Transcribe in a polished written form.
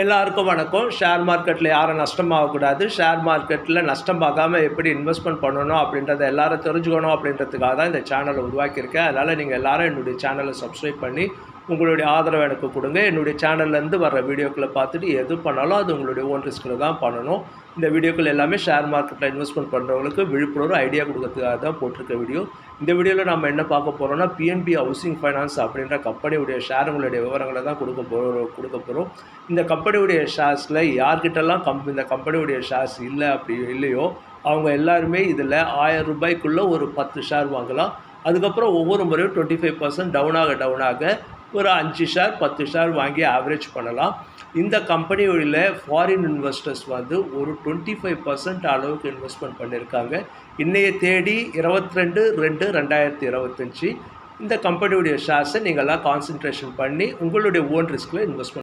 எல்லாருக்கும் வணக்கம். ஷேர் மார்க்கெட்டில் யாரும் நஷ்டமாகக்கூடாது. ஷேர் மார்க்கெட்டில் நஷ்டமாகாமல் எப்படி இன்வெஸ்ட்மெண்ட் பண்ணணும் அப்படின்றத எல்லாரும் தெரிஞ்சுக்கணும் அப்படின்றதுக்காக தான் இந்த சேனலை உருவாக்கியிருக்கேன். அதனால் நீங்கள் எல்லாரும் என்னுடைய சேனலை சப்ஸ்கிரைப் பண்ணி உங்களுடைய ஆதரவை எனக்கு கொடுங்க. என்னுடைய சேனல்லேருந்து வர வீடியோக்களை பார்த்துட்டு எது பண்ணாலும் அது உங்களுடைய ஓன் ரிஸ்கில் தான் பண்ணணும். இந்த வீடியோக்கள் எல்லாமே ஷேர் மார்க்கெட்டில் இன்வெஸ்ட்மெண்ட் பண்ணுறவங்களுக்கு விழிப்புணர்வு ஐடியா கொடுக்கறதுக்காக தான் போட்டிருக்க வீடியோ. இந்த வீடியோவில் நம்ம என்ன பார்க்க போகிறோம்னா, பிஎன்பி ஹவுசிங் ஃபைனான்ஸ் அப்படின்ற கம்பெனியுடைய ஷேருங்களுடைய விவரங்களை தான் கொடுக்க போகிறோம். இந்த கம்பெனியுடைய ஷேர்ஸில் யார்கிட்டலாம் இந்த கம்பெனியுடைய ஷேர்ஸ் இல்லையோ அவங்க எல்லாருமே இதில் ₹1000 ஒரு 10 ஷேர் வாங்கலாம். அதுக்கப்புறம் ஒவ்வொரு முறையும் 25% டவுனாக ஒரு 5 ஷேர் 10 ஷேர் வாங்கி ஆவரேஜ் பண்ணலாம். இந்த கம்பெனியில் ஃபாரின் இன்வெஸ்டர்ஸ் ஒரு 25% அளவுக்கு இன்வெஸ்ட்மெண்ட் பண்ணியிருக்காங்க. இன்றைய தேதி 22/2/2025. இந்த கம்பெனியுடைய ஷேர்ஸை நீங்கள்லாம் கான்சன்ட்ரேஷன் பண்ணி உங்களுடைய ஓன் ரிஸ்கில் இன்வெஸ்ட்மெண்ட்